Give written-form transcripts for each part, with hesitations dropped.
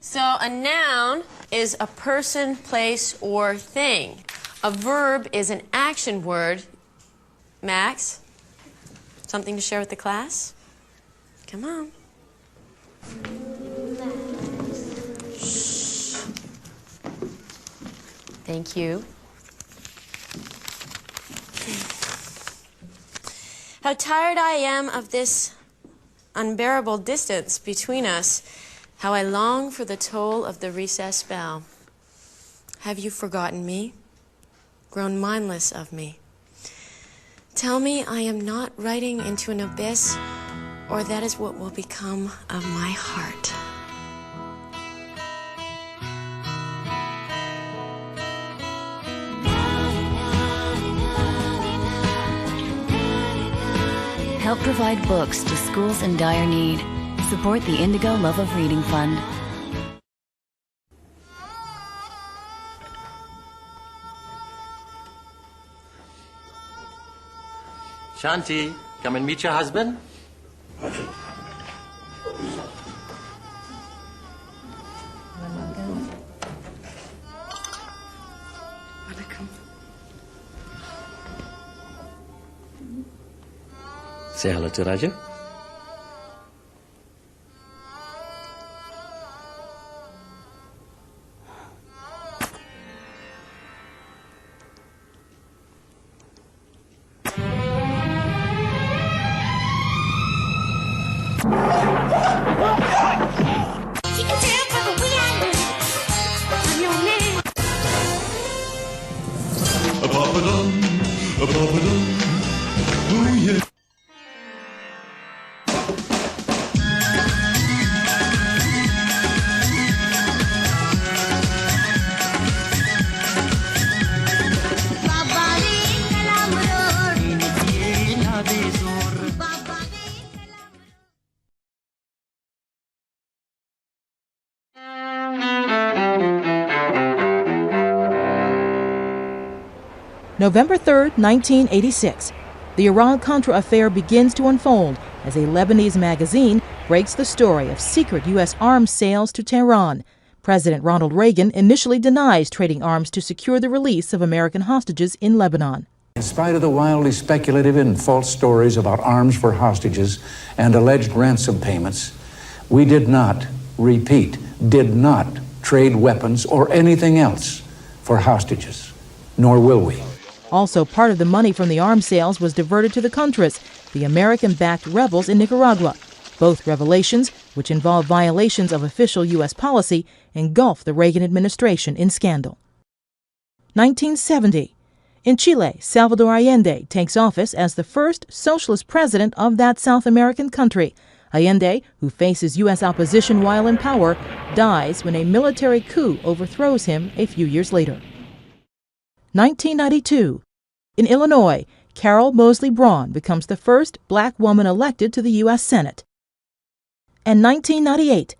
So a noun is a person, place, or thing. A verb is an action word. Max, something to share with the class? Come on. Shh. Thank you. How tired I am of this unbearable distance between us. How I long for the toll of the recess bell. Have you forgotten me? Grown mindless of me? Tell me I am not riding into an abyss, or that is what will become of my heart. Help provide books to schools in dire need. Support the Indigo Love of Reading Fund. Shanti, come and meet your husband. Say hello to Raju. November 3, 1986. The Iran-Contra affair begins to unfold as a Lebanese magazine breaks the story of secret U.S. arms sales to Tehran. President Ronald Reagan initially denies trading arms to secure the release of American hostages in Lebanon. In spite of the wildly speculative and false stories about arms for hostages and alleged ransom payments, we did not trade weapons or anything else for hostages, nor will we. Also, part of the money from the arms sales was diverted to the Contras, the American-backed rebels in Nicaragua. Both revelations, which involve violations of official U.S. policy, engulf the Reagan administration in scandal. 1970. In Chile, Salvador Allende takes office as the first socialist president of that South American country. Allende, who faces U.S. opposition while in power, dies when a military coup overthrows him a few years later. 1992. In Illinois, Carol Moseley Braun becomes the first black woman elected to the U.S. Senate. And 1998.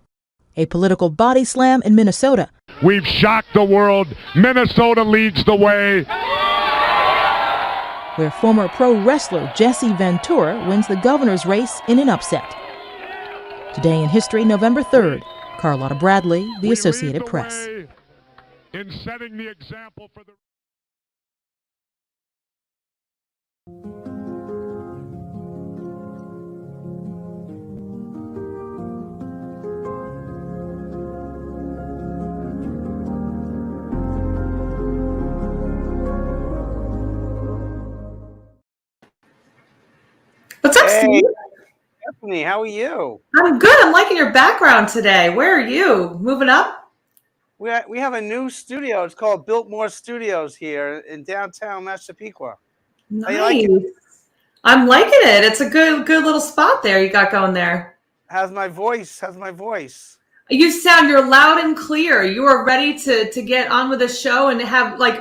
A political body slam in Minnesota. We've shocked the world. Minnesota leads the way. Where former pro wrestler Jesse Ventura wins the governor's race in an upset. Today in history, November 3rd. Carlotta Bradley, The Associated Press. In setting the example for the What's up, Steve? Stephanie, how are you? I'm good. I'm liking your background today. Where are you? Moving up? We have a new studio. It's called Biltmore Studios here in downtown Massapequa. Nice. How you like it? I'm liking it. It's a good little spot there you got going there. How's my voice? How's my voice? You're loud and clear. You are ready to get on with the show and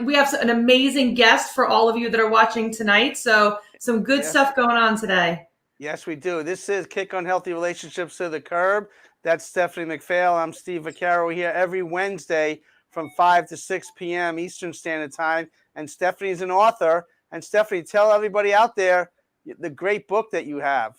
we have an amazing guest for all of you that are watching tonight. So some good stuff going on today. Yes, we do. This is Kick Unhealthy Relationships to the Curb. That's Stephanie McPhail. I'm Steve Vaccaro here every Wednesday from 5 to 6 p.m. Eastern Standard Time. And Stephanie's an author. And Stephanie, tell everybody out there the great book that you have.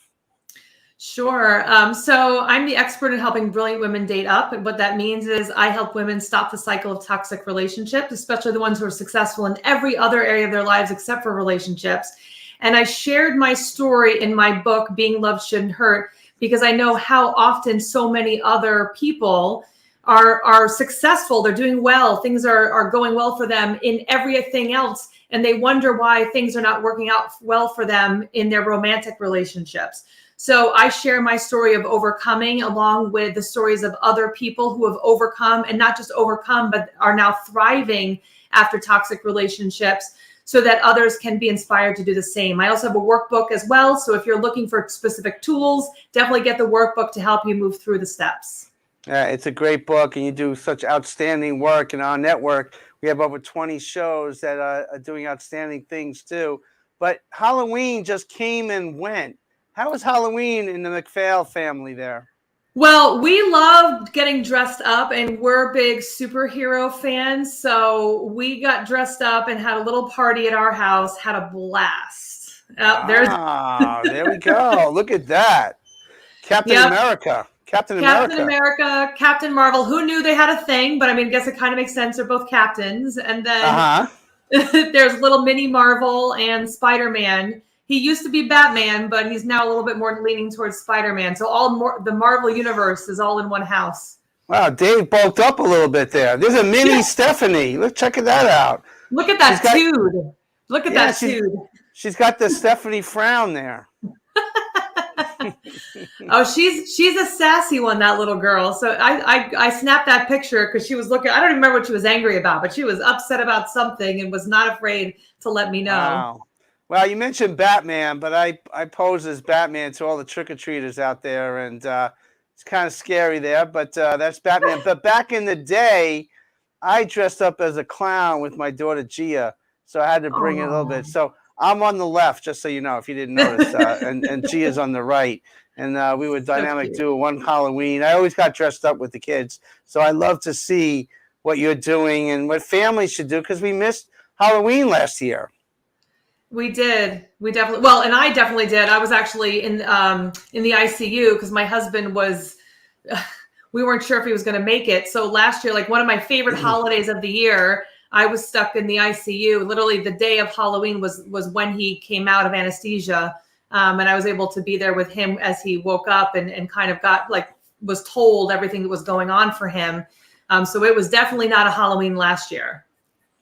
Sure. So I'm the expert in helping brilliant women date up. And what that means is I help women stop the cycle of toxic relationships, especially the ones who are successful in every other area of their lives except for relationships. And I shared my story in my book, Being Loved Shouldn't Hurt, because I know how often so many other people are successful. They're doing well. Things are going well for them in everything else. And they wonder why things are not working out well for them in their romantic relationships. So I share my story of overcoming along with the stories of other people who have overcome, and not just overcome, but are now thriving after toxic relationships, so that others can be inspired to do the same. I also have a workbook as well. So if you're looking for specific tools, definitely get the workbook to help you move through the steps. Yeah, it's a great book, and you do such outstanding work. And our network, we have over 20 shows that are doing outstanding things too. But Halloween just came and went. How was Halloween in the McPhail family there? Well, we loved getting dressed up, and we're big superhero fans. So we got dressed up and had a little party at our house, had a blast. There we go. Look at that. Captain America. Captain America, Captain Marvel. Who knew they had a thing? But I mean, I guess it kind of makes sense. They're both captains. And then there's little mini Marvel and Spider-Man. He used to be Batman, but he's now a little bit more leaning towards Spider-Man. So the Marvel universe is all in one house. Wow, Dave bulked up a little bit there. There's a mini Stephanie. Let's check that out. Look at that dude. Look at that dude. She's got the Stephanie frown there. Oh, she's a sassy one, that little girl. So I snapped that picture because she was looking. I don't even remember what she was angry about, but she was upset about something and was not afraid to let me know. Wow. Well, you mentioned Batman, but I pose as Batman to all the trick-or-treaters out there, and it's kind of scary there, but that's Batman. But back in the day, I dressed up as a clown with my daughter Gia, so I had to bring it a little bit. So I'm on the left, just so you know, if you didn't notice, and Gia's on the right. And we were dynamic duo one Halloween. I always got dressed up with the kids, so I love to see what you're doing and what families should do, because we missed Halloween last year. We did. We definitely. Well, and I definitely did. I was actually in the ICU because my husband was. We weren't sure if he was going to make it. So last year, like one of my favorite holidays of the year, I was stuck in the ICU. Literally, the day of Halloween was when he came out of anesthesia, and I was able to be there with him as he woke up and kind of was told everything that was going on for him. So it was definitely not a Halloween last year.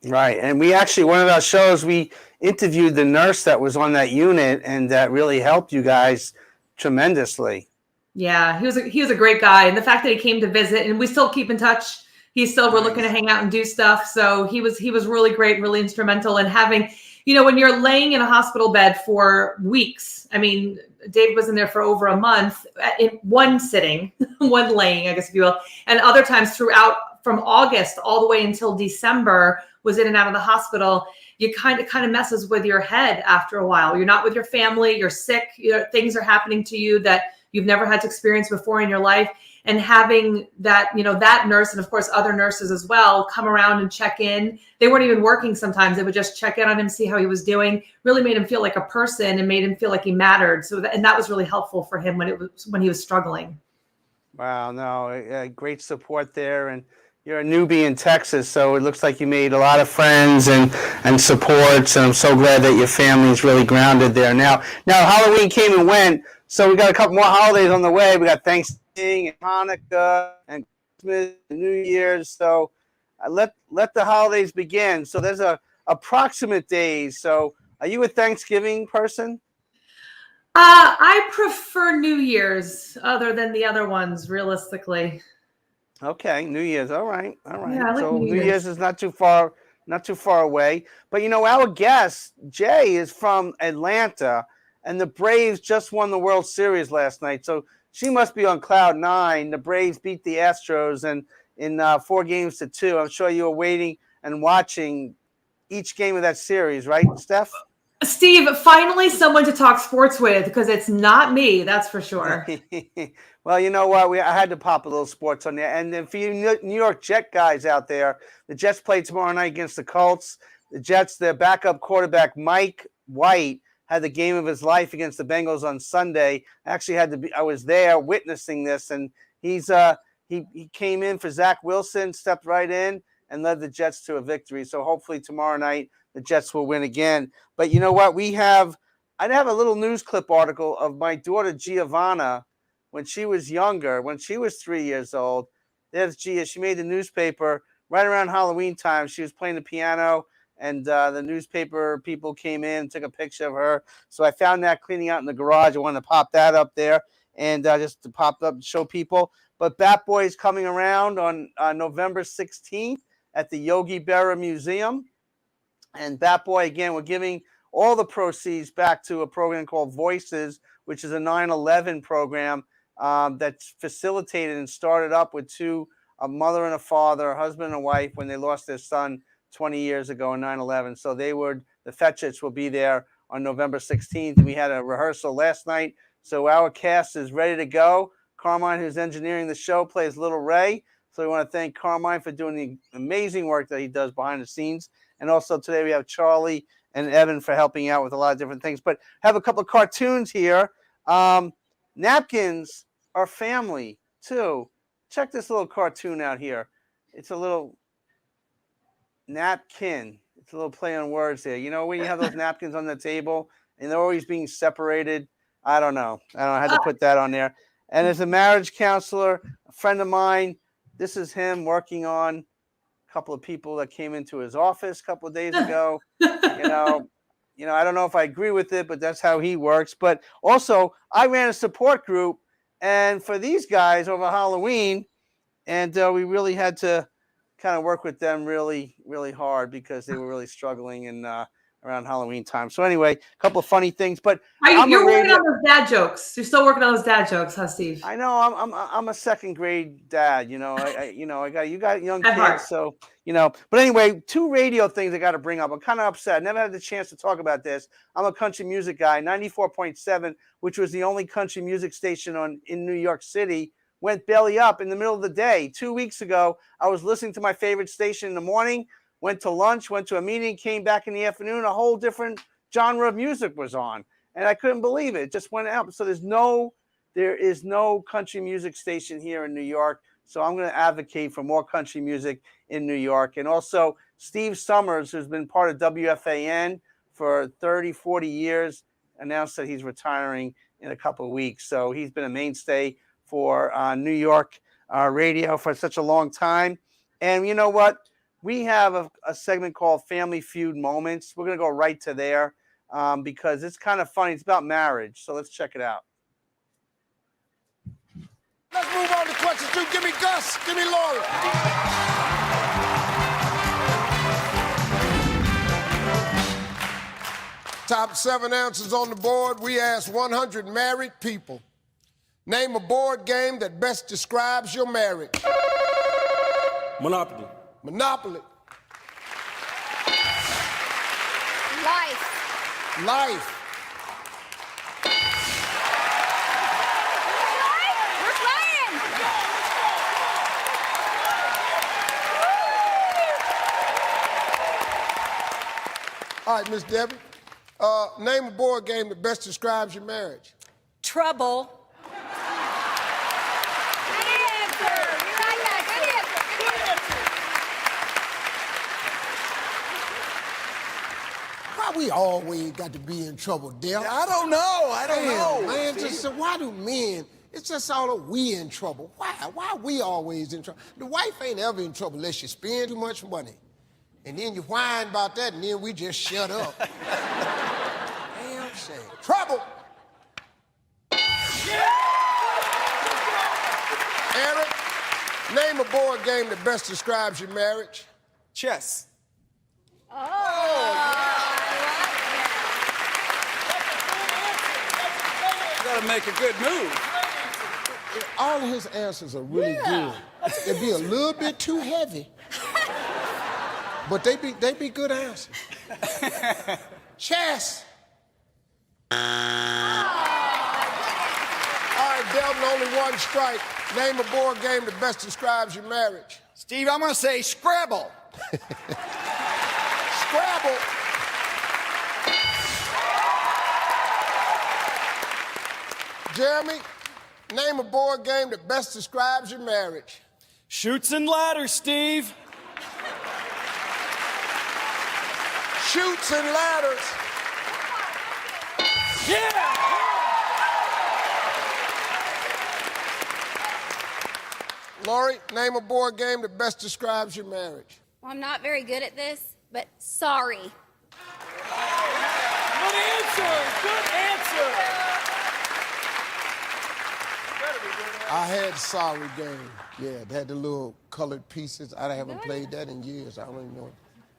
Right. And we actually, one of our shows, we interviewed the nurse that was on that unit, and that really helped you guys tremendously. Yeah, he was a great guy. And the fact that he came to visit, and we still keep in touch. We're looking to hang out and do stuff. So he was really great, really instrumental in having, when you're laying in a hospital bed for weeks. I mean, Dave was in there for over a month in one sitting, one laying, I guess, if you will. And other times throughout from August all the way until December was in and out of the hospital. You kind of messes with your head after a while. You're not with your family, you're sick, things are happening to you that you've never had to experience before in your life. And having that, that nurse, and of course other nurses as well, come around and check in. They weren't even working sometimes. They would just check in on him, see how he was doing, really made him feel like a person and made him feel like he mattered. So that was really helpful for him when he was struggling. Wow, no, great support there. And you're a newbie in Texas, so it looks like you made a lot of friends and supports, and I'm so glad that your family is really grounded there. Now Halloween came and went, so we got a couple more holidays on the way. We got Thanksgiving and Hanukkah and Christmas and New Year's, so let the holidays begin. So there's a approximate days. So are you a Thanksgiving person? I prefer New Year's other than the other ones, realistically. Okay, New Year's. All right. Yeah, I like so New New Year's is not too far away. But our guest, Jay, is from Atlanta, and the Braves just won the World Series last night. So she must be on cloud nine. The Braves beat the Astros in 4-2. I'm sure you were waiting and watching each game of that series, right, Steph? Steve, finally someone to talk sports with, because it's not me, that's for sure. Well, you know what? I had to pop a little sports on there. And then for you New York Jet guys out there, the Jets play tomorrow night against the Colts. The Jets, their backup quarterback, Mike White, had the game of his life against the Bengals on Sunday. I was there witnessing this, and he came in for Zach Wilson, stepped right in, and led the Jets to a victory. So hopefully tomorrow night the Jets will win again. But you know what? I have a little news clip article of my daughter Giovanna when she was younger, when she was 3 years old. There's Gia. She made the newspaper right around Halloween time. She was playing the piano, and the newspaper people came in, took a picture of her. So I found that cleaning out in the garage. I wanted to pop that up there and just to pop up and show people. But Bat Boy is coming around on November 16th at the Yogi Berra Museum. And Bat Boy, again, we're giving all the proceeds back to a program called Voices, which is a 9/11 program that's facilitated and started up with a mother and a father, a husband and a wife, when they lost their son 20 years ago in 9/11. So the Fetchits will be there on November 16th. We had a rehearsal last night, so our cast is ready to go. Carmine, who's engineering the show, plays Little Ray. So we want to thank Carmine for doing the amazing work that he does behind the scenes. And also today we have Charlie and Evan for helping out with a lot of different things. But have a couple of cartoons here. Napkins are family, too. Check this little cartoon out here. It's a little napkin. It's a little play on words there. You know, when you have those napkins on the table and they're always being separated. I don't know. I had to put that on there. And as a marriage counselor, a friend of mine, this is him working on a couple of people that came into his office a couple of days ago. You know, I don't know if I agree with it, but that's how he works. But also, I ran a support group, and for these guys over Halloween, and we really had to kind of work with them really, really hard because they were really struggling and around Halloween time. So anyway, a couple of funny things. But you're working on those dad jokes. You're still working on those dad jokes, huh, Steve? I know. I'm a second grade dad. You know, you got young kids, so you know. But anyway, 2 radio things I got to bring up. I'm kind of upset. I never had the chance to talk about this. I'm a country music guy. 94.7, which was the only country music station in New York City, went belly up in the middle of the day. 2 weeks ago, I was listening to my favorite station in the morning. Went to lunch, went to a meeting, came back in the afternoon, a whole different genre of music was on. And I couldn't believe it. It just went out. So there is no country music station here in New York. So I'm going to advocate for more country music in New York. And also Steve Summers, who's been part of WFAN for 30, 40 years, announced that he's retiring in a couple of weeks. So he's been a mainstay for New York radio for such a long time. And you know what? We have a segment called Family Feud Moments. We're going to go right to there because it's kind of funny. It's about marriage. So let's check it out. Let's move on to question 2. Give me Gus. Give me Laura. Top 7 answers on the board. We asked 100 married people. Name a board game that best describes your marriage. Monopoly. Monopoly. Life. Life. We're playing. All right, Miss Debbie. Name a board game that best describes your marriage. Trouble. Why we always got to be in trouble, Dale? I don't know. Man, just why do men? It's just all of we in trouble. Why? Why are we always in trouble? The wife ain't ever in trouble unless you spend too much money. And then you whine about that, and then we just shut up. Damn shame. Trouble! Eric, name a board game that best describes your marriage. Chess. Gotta make a good move. All of his answers are really good. They'd be a little bit too heavy. But they be good answers. Chess. All right, Delvin, only one strike. Name a board game that best describes your marriage. Steve, I'm gonna say Scrabble. Scrabble. Jeremy, name a board game that best describes your marriage. Shoots and ladders, Steve. Shoots and ladders. Yeah! Lori, name a board game that best describes your marriage. Well, I'm not very good at this, but sorry. Good answer! Good answer! I had Sorry game. Yeah, they had the little colored pieces. I haven't played that in years. I don't even know.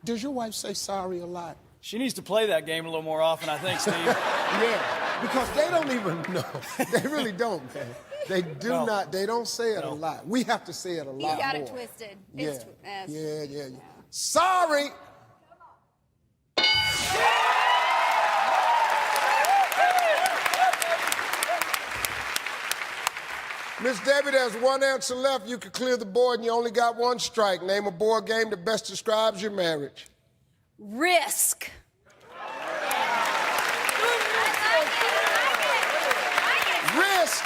Does your wife say sorry a lot? She needs to play that game a little more often, I think, Steve. Yeah, because they don't even know. They really don't, man. They do not. They don't say it a lot. We have to say it a lot more. You got it twisted. Yeah. It's Yeah. Sorry. Miss Debbie, there's one answer left. You can clear the board and you only got one strike. Name a board game that best describes your marriage. Risk. Risk.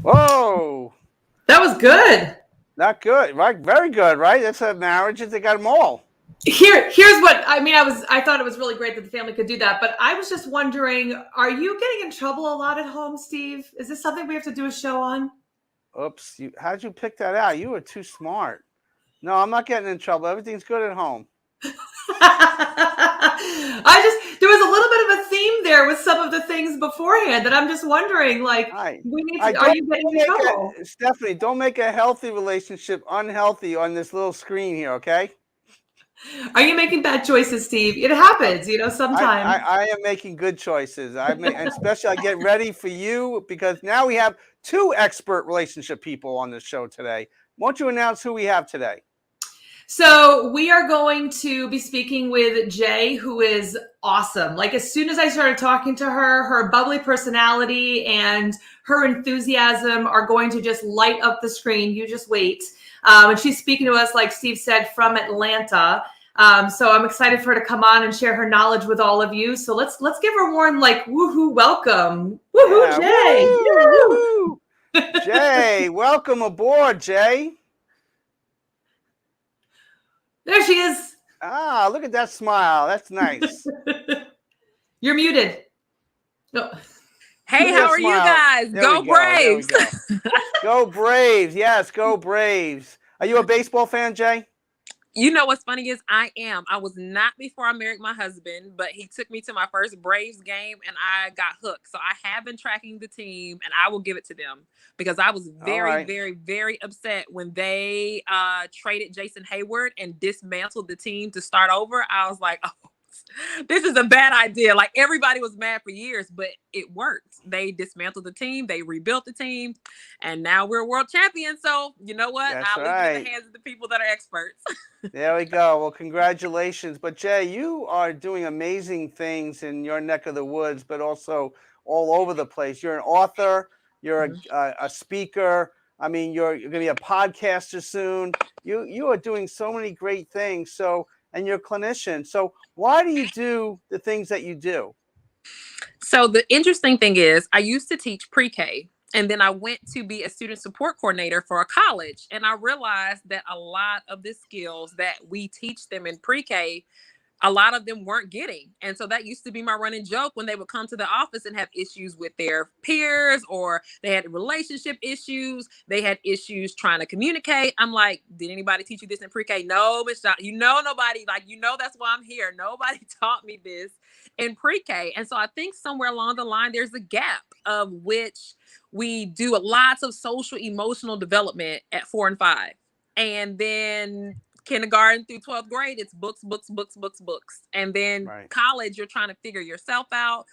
Whoa. That was good. Not good, right? Very good, right? That's a marriage. They got them all. Here's what I mean. I thought it was really great that the family could do that, but I was just wondering, are you getting in trouble a lot at home, Steve? Is this something we have to do a show on? Oops. How'd you pick that out? You were too smart. No, I'm not getting in trouble. Everything's good at home. There was a little bit of a theme there with some of the things beforehand that I'm just wondering, like, are you getting in trouble? Stephanie, don't make a healthy relationship unhealthy on this little screen here, okay? Are you making bad choices, Steve? It happens, sometimes. I am making good choices. And especially I get ready for you because now we have two expert relationship people on this show today. Won't you announce who we have today? So we are going to be speaking with Jay, who is awesome. Like, as soon as I started talking to her, her bubbly personality and her enthusiasm are going to just light up the screen. You just wait. And she's speaking to us, like Steve said, from Atlanta. So I'm excited for her to come on and share her knowledge with all of you. So let's give her a warm, like, woohoo welcome. Woohoo, yeah, Jay. Woo-hoo. Jay, welcome aboard, Jay. There she is. Ah, look at that smile. That's nice. You're muted. No. Hey, how are you guys? Go Braves. Go Braves. Yes, go Braves. Are you a baseball fan, Jay? You know what's funny is I am. I was not before I married my husband, but he took me to my first Braves game and I got hooked. So I have been tracking the team and I will give it to them because I was very, very upset when they traded Jason Hayward and dismantled the team to start over. I was like, oh, this is a bad idea. Like, everybody was mad for years, but it worked. They dismantled the team, they rebuilt the team, and now we're world champions. So you know what? I'll leave it in the hands of the people that are experts. There we go. Well, congratulations. But Jay, you are doing amazing things in your neck of the woods, but also all over the place. You're an author, you're a speaker. I mean, you're going to be a podcaster soon. You are doing so many great things. So, and you're a clinician. So why do you do the things that you do? So the interesting thing is I used to teach pre-K, and then I went to be a student support coordinator for a college. And I realized that a lot of the skills that we teach them in pre-K, a lot of them weren't getting. And so that used to be my running joke when they would come to the office and have issues with their peers, or they had relationship issues. They had issues trying to communicate. I'm like, did anybody teach you this in pre-K? No, Miss John, nobody, that's why I'm here. Nobody taught me this in pre-K. And so I think somewhere along the line, there's a gap of which we do lots of social emotional development at 4 and 5. And then kindergarten through 12th grade, it's books. And then college, you're trying to figure yourself out.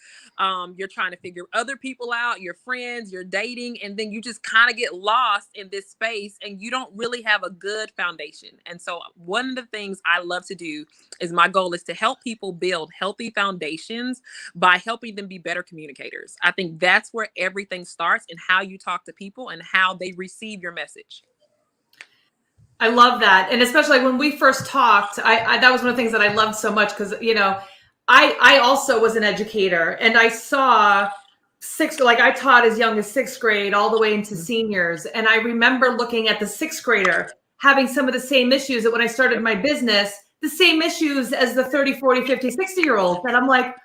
You're trying to figure other people out, your friends, you're dating. And then you just kind of get lost in this space and you don't really have a good foundation. And so one of the things I love to do is my goal is to help people build healthy foundations by helping them be better communicators. I think that's where everything starts, in how you talk to people and how they receive your message. I love that. And especially when we first talked, I that was one of the things that I loved so much because, you know, I also was an educator and I saw I taught as young as 6th grade all the way into seniors. And I remember looking at the 6th grader having some of the same issues that when I started my business, the same issues as the 30, 40, 50, 60-year-olds. And I'm like,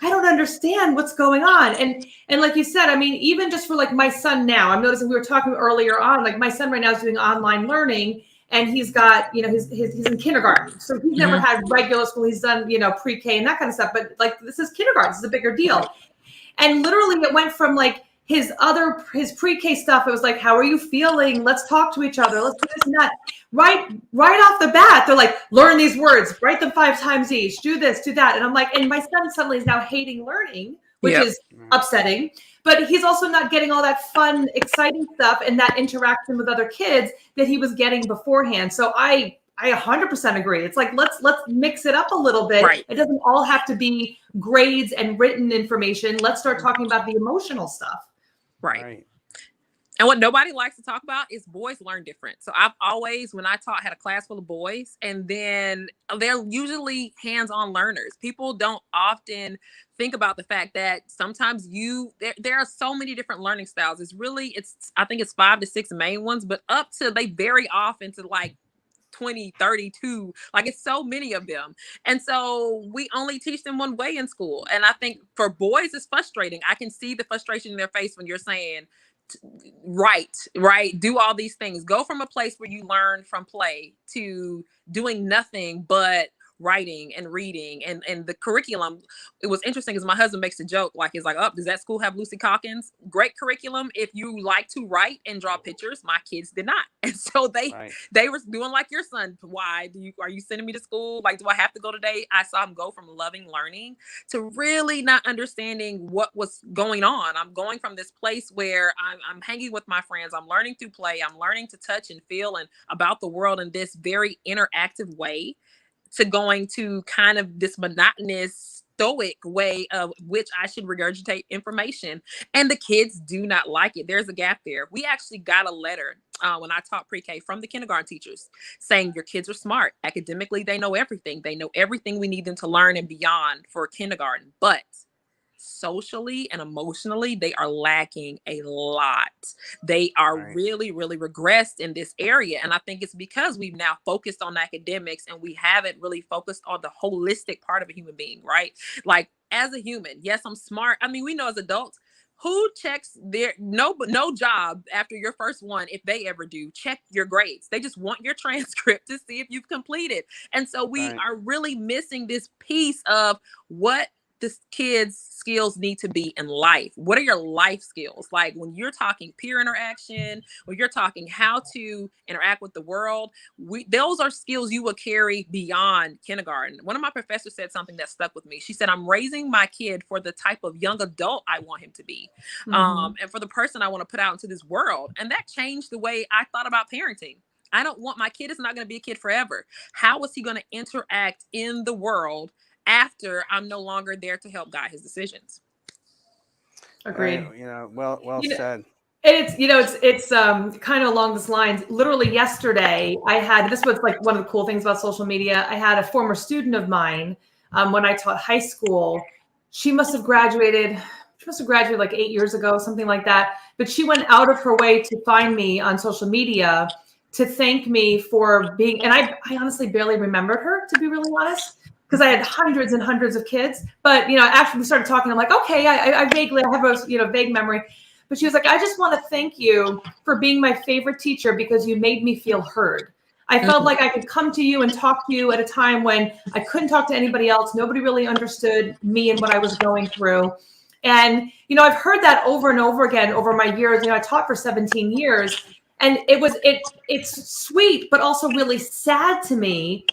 I don't understand what's going on. And like you said, I mean, even just for like my son now, I'm noticing we were talking earlier on, like my son right now is doing online learning and he's got, you know, he's in kindergarten. So he's never had regular school. He's done, you know, pre-K and that kind of stuff. But like, this is kindergarten. This is a bigger deal. And literally it went from like his pre-K stuff. It was like, how are you feeling? Let's talk to each other. Let's do this and that. Right off the bat, they're like, learn these words, write them 5 times each, do this, do that. And I'm like, and my son suddenly is now hating learning, which is upsetting. But he's also not getting all that fun, exciting stuff and that interaction with other kids that he was getting beforehand. So I 100% agree. It's like, let's mix it up a little bit. Right. It doesn't all have to be grades and written information. Let's start talking about the emotional stuff. Right. And what nobody likes to talk about is boys learn different. So I've always, when I taught, had a class full of boys, and then they're usually hands-on learners. People don't often think about the fact that sometimes there are so many different learning styles. I think it's 5 to 6 main ones, but they vary off into like 20, 32, like it's so many of them. And so we only teach them one way in school. And I think for boys, it's frustrating. I can see the frustration in their face when you're saying, right, do all these things. Go from a place where you learn from play to doing nothing but writing and reading and the curriculum. It was interesting because my husband makes a joke, like he's like, oh, does that school have Lucy Calkins? Great curriculum if you like to write and draw pictures. My kids did not. And so they were doing like your son. Why are you sending me to school? Like, do I have to go today? I saw him go from loving learning to really not understanding what was going on. I'm going from this place where I'm hanging with my friends. I'm learning through play. I'm learning to touch and feel and about the world in this very interactive way, to going to kind of this monotonous, stoic way of which I should regurgitate information. And the kids do not like it. There's a gap there. We actually got a letter when I taught pre-K from the kindergarten teachers saying your kids are smart. Academically, they know everything. They know everything we need them to learn and beyond for kindergarten. But socially and emotionally, they are lacking a lot. They are really, really regressed in this area. And I think it's because we've now focused on academics and we haven't really focused on the holistic part of a human being, right? Like as a human, yes, I'm smart. I mean, we know as adults, who checks their no job after your first one, if they ever do, check your grades. They just want your transcript to see if you've completed. And so we are really missing this piece of what this kids' skills need to be in life. What are your life skills? Like when you're talking peer interaction, when you're talking how to interact with the world, those are skills you will carry beyond kindergarten. One of my professors said something that stuck with me. She said, I'm raising my kid for the type of young adult I want him to be. And for the person I want to put out into this world. And that changed the way I thought about parenting. I don't want my kid is not going to be a kid forever. How is he going to interact in the world after I'm no longer there to help guide his decisions? Agreed. Well said. It's kind of along these lines. Literally yesterday, this was like one of the cool things about social media. I had a former student of mine when I taught high school. She must have graduated like 8 years ago, something like that. But she went out of her way to find me on social media to thank me for being, and I honestly barely remembered her, to be really honest, because I had hundreds and hundreds of kids. But, after we started talking, I'm like, okay, I vaguely have a vague memory. But she was like, I just want to thank you for being my favorite teacher because you made me feel heard. I felt like I could come to you and talk to you at a time when I couldn't talk to anybody else. Nobody really understood me and what I was going through. And, I've heard that over and over again over my years. I taught for 17 years. And it's sweet, but also really sad to me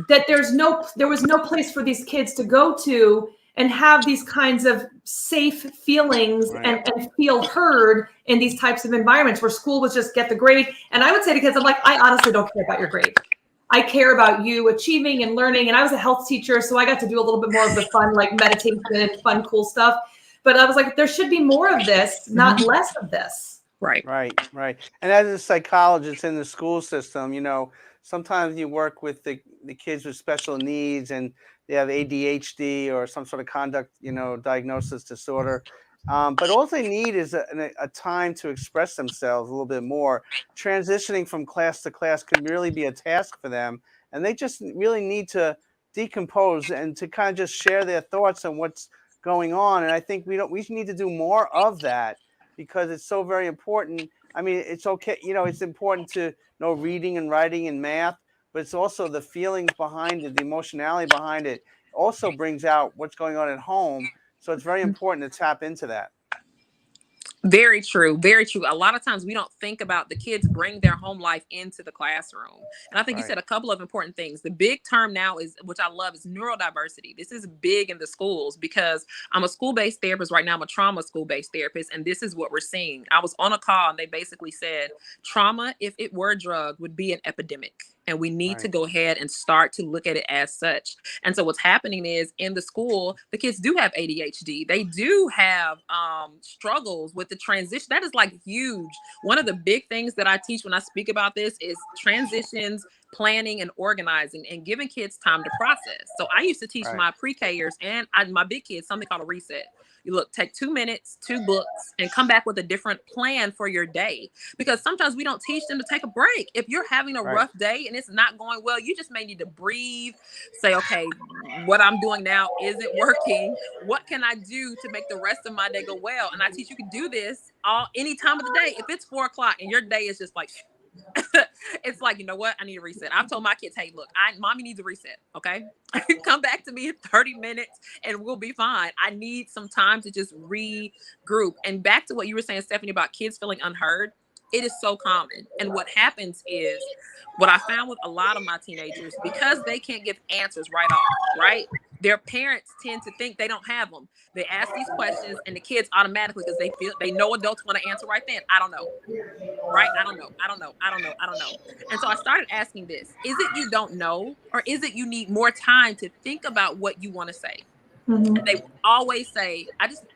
that there was no place for these kids to go to and have these kinds of safe feelings and feel heard in these types of environments where school was just get the grade. And I would say to kids, I'm like, I honestly don't care about your grade. I care about you achieving and learning. And I was a health teacher, so I got to do a little bit more of the fun, like meditation and fun, cool stuff. But I was like, there should be more of this, not less of this. Right. And as a psychologist in the school system, sometimes you work with the kids with special needs and they have ADHD or some sort of conduct, diagnosis disorder. But all they need is a time to express themselves a little bit more. Transitioning from class to class could really be a task for them. And they just really need to decompose and to kind of just share their thoughts on what's going on. And I think we need to do more of that because it's so very important. I mean, it's okay. It's important to know reading and writing and math, but it's also the feelings behind it, the emotionality behind it also brings out what's going on at home. So it's very important to tap into that. Very true. Very true. A lot of times we don't think about the kids bring their home life into the classroom. And I think you said a couple of important things. The big term now is, which I love, is neurodiversity. This is big in the schools because I'm a school-based therapist right now. I'm a trauma school-based therapist. And this is what we're seeing. I was on a call and they basically said trauma, if it were a drug, would be an epidemic. And we need to go ahead and start to look at it as such. And so what's happening is in the school, the kids do have ADHD. They do have struggles with the transition. That is like huge. One of the big things that I teach when I speak about this is transitions, planning, and organizing, and giving kids time to process. So I used to teach my pre-Kers and my big kids something called a reset. You take 2 minutes, 2 books, and come back with a different plan for your day. Because sometimes we don't teach them to take a break. If you're having a rough day and it's not going well, you just may need to breathe, say, okay, what I'm doing now isn't working. What can I do to make the rest of my day go well? And I teach you can do this any time of the day. If it's 4 o'clock and your day is just like, it's like, you know what? I need a reset. I've told my kids, hey, look, mommy needs a reset. Okay. Come back to me in 30 minutes and we'll be fine. I need some time to just regroup. And back to what you were saying, Stephanie, about kids feeling unheard. It is so common. And what happens is what I found with a lot of my teenagers, because they can't give answers right off, right? Their parents tend to think they don't have them. They ask these questions and the kids automatically, because they know adults want to answer right then. I don't know. Right? I don't know. And so I started asking this. Is it you don't know, or is it you need more time to think about what you want to say? Mm-hmm. And they always say,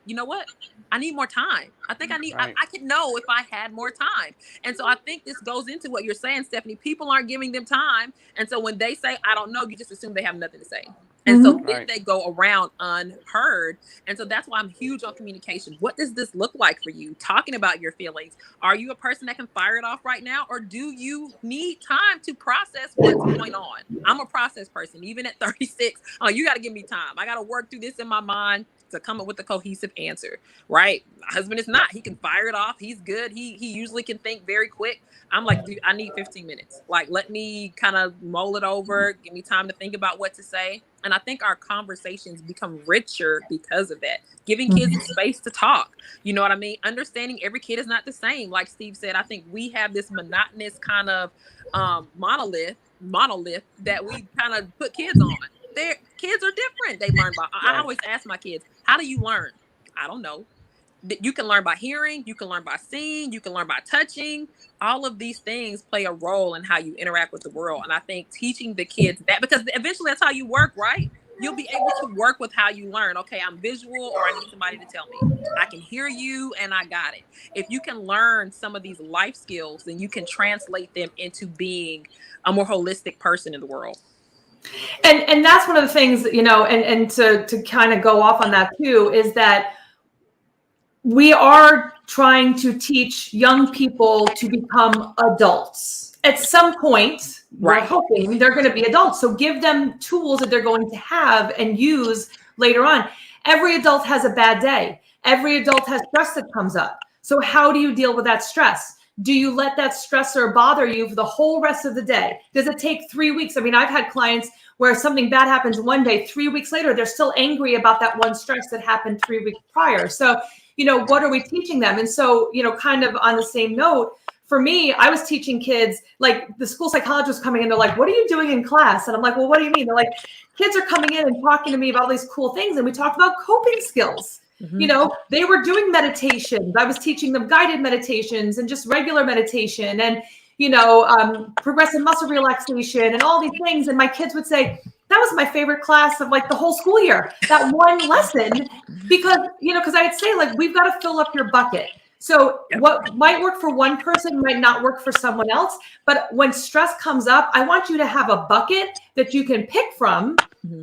you know what? I need more time. I think I could know if I had more time. And so I think this goes into what you're saying, Stephanie. People aren't giving them time. And so when they say, I don't know, you just assume they have nothing to say. And so then they go around unheard. And so that's why I'm huge on communication. What does this look like for you? Talking about your feelings. Are you a person that can fire it off right now? Or do you need time to process what's going on? I'm a process person. Even at 36, you got to give me time. I got to work through this in my mind to come up with a cohesive answer, right? My husband is not. He can fire it off. He's good. He usually can think very quick. I'm like, dude, I need 15 minutes. Like, let me kind of mull it over. Give me time to think about what to say. And I think our conversations become richer because of that. Giving kids space to talk. You know what I mean? Understanding every kid is not the same. Like Steve said, I think we have this monotonous kind of monolith that we kind of put kids on. Their kids are different. They learn by, I always ask my kids, how do you learn? I don't know. You can learn by hearing, you can learn by seeing, you can learn by touching. All of these things play a role in how you interact with the world. And I think teaching the kids that, because eventually that's how you work, right? You'll be able to work with how you learn. Okay, I'm visual, or I need somebody to tell me. I can hear you and I got it. If you can learn some of these life skills, then you can translate them into being a more holistic person in the world. And that's one of the things, and to kind of go off on that too, is that we are trying to teach young people to become adults. At some point, we're hoping they're going to be adults. So give them tools that they're going to have and use later on. Every adult has a bad day. Every adult has stress that comes up. So how do you deal with that stress? Do you let that stressor bother you for the whole rest of the day? Does it take 3 weeks? I mean, I've had clients where something bad happens one day, 3 weeks later, they're still angry about that one stress that happened 3 weeks prior. So, what are we teaching them? And so, kind of on the same note, for me, I was teaching kids, like the school psychologist was coming in, they're like, what are you doing in class? And I'm like, well, what do you mean? They're like, kids are coming in and talking to me about all these cool things. And we talked about coping skills. They were doing meditations. I was teaching them guided meditations and just regular meditation and, progressive muscle relaxation and all these things. And my kids would say, that was my favorite class of like the whole school year, that one lesson, because, because I'd say like, we've got to fill up your bucket. So what might work for one person might not work for someone else. But when stress comes up, I want you to have a bucket that you can pick from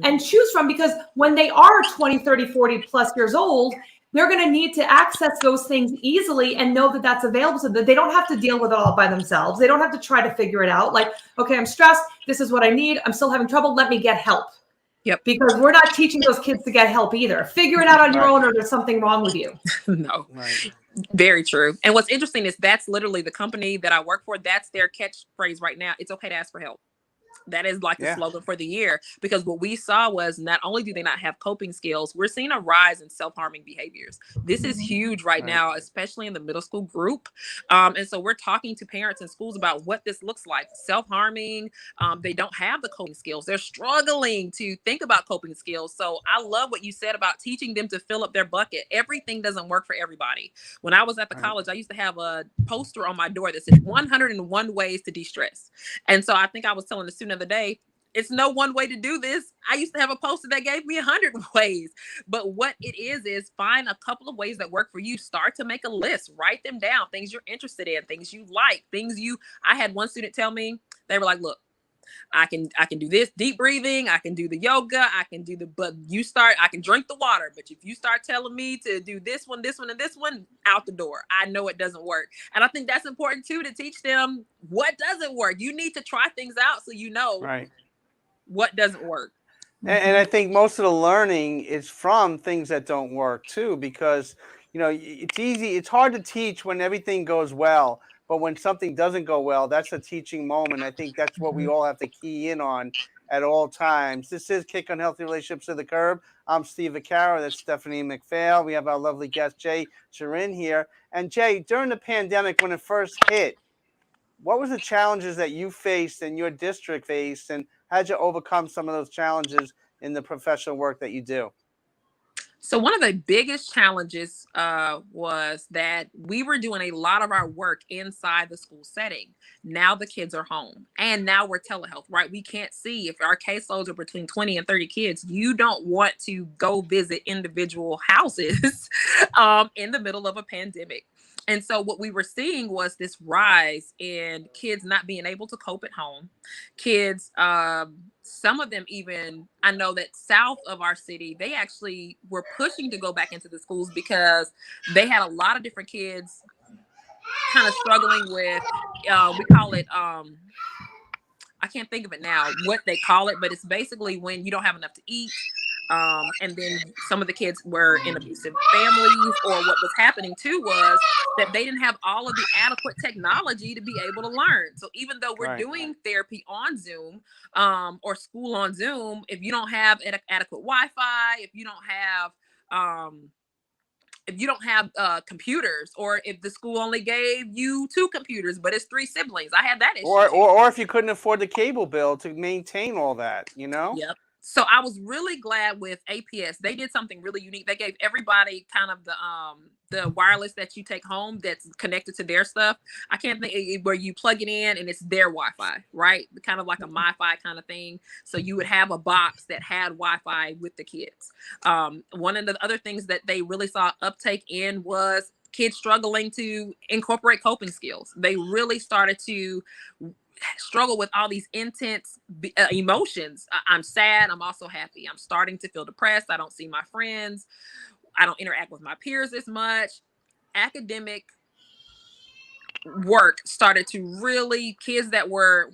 and choose from, because when they are 20, 30, 40 plus years old, they're going to need to access those things easily and know that that's available so that they don't have to deal with it all by themselves. They don't have to try to figure it out. Like, okay, I'm stressed. This is what I need. I'm still having trouble. Let me get help. Yep. Because we're not teaching those kids to get help either. Figure it out on your own, or there's something wrong with you. No. Right. Very true. And what's interesting is that's literally the company that I work for. That's their catchphrase right now. It's okay to ask for help. That is like the slogan for the year, because what we saw was not only do they not have coping skills, we're seeing a rise in self-harming behaviors. This is huge right now, especially in the middle school group. And so we're talking to parents in schools about what this looks like. Self-harming, they don't have the coping skills. They're struggling to think about coping skills. So I love what you said about teaching them to fill up their bucket. Everything doesn't work for everybody. When I was at the college, I used to have a poster on my door that said 101 ways to de-stress. And so I think I was telling the student the other day, it's no one way to do this. I used to have a poster that gave me 100 ways, but what it is find a couple of ways that work for you. Start to make a list, write them down, things you're interested in, things you like, I had one student tell me, they were like, look, I can do this deep breathing, I can do the yoga, I can drink the water, but if you start telling me to do this one, and this one, out the door. I know it doesn't work. And I think that's important too, to teach them what doesn't work. You need to try things out so you know what doesn't work. And I think most of the learning is from things that don't work too, because, it's hard to teach when everything goes well. But when something doesn't go well, that's a teaching moment. I think that's what we all have to key in on at all times. This is Kick on Healthy Relationships to the Curb. I'm Steve Vaccaro. That's Stephanie McPhail. We have our lovely guest, Jay Shirin, here. And Jay, during the pandemic, when it first hit, what was the challenges that you faced and your district faced, and how did you overcome some of those challenges in the professional work that you do? So one of the biggest challenges was that we were doing a lot of our work inside the school setting. Now the kids are home, and now we're telehealth, right? We can't see. If our caseloads are between 20 and 30 kids, you don't want to go visit individual houses in the middle of a pandemic. And so what we were seeing was this rise in kids not being able to cope at home. Kids, some of them even, I know that south of our city, they actually were pushing to go back into the schools because they had a lot of different kids kind of struggling with, we call it, I can't think of it now, what they call it, but it's basically when you don't have enough to eat. And then some of the kids were in abusive families, or what was happening too was that they didn't have all of the adequate technology to be able to learn. So even though we're doing therapy on Zoom, or school on Zoom, if you don't have adequate Wi-Fi, if you don't have computers, or if the school only gave you 2 computers, but it's 3 siblings. I had that issue. Or if you couldn't afford the cable bill to maintain all that, Yep. So I was really glad with APS. They did something really unique. They gave everybody kind of the wireless that you take home that's connected to their stuff. I can't think where you plug it in and it's their Wi-Fi, right? Kind of like a MiFi kind of thing. So you would have a box that had Wi-Fi with the kids. One of the other things that they really saw uptake in was kids struggling to incorporate coping skills. They really started to struggle with all these intense emotions. I'm sad. I'm also happy. I'm starting to feel depressed. I don't see my friends. I don't interact with my peers as much. Academic work started to really, kids that were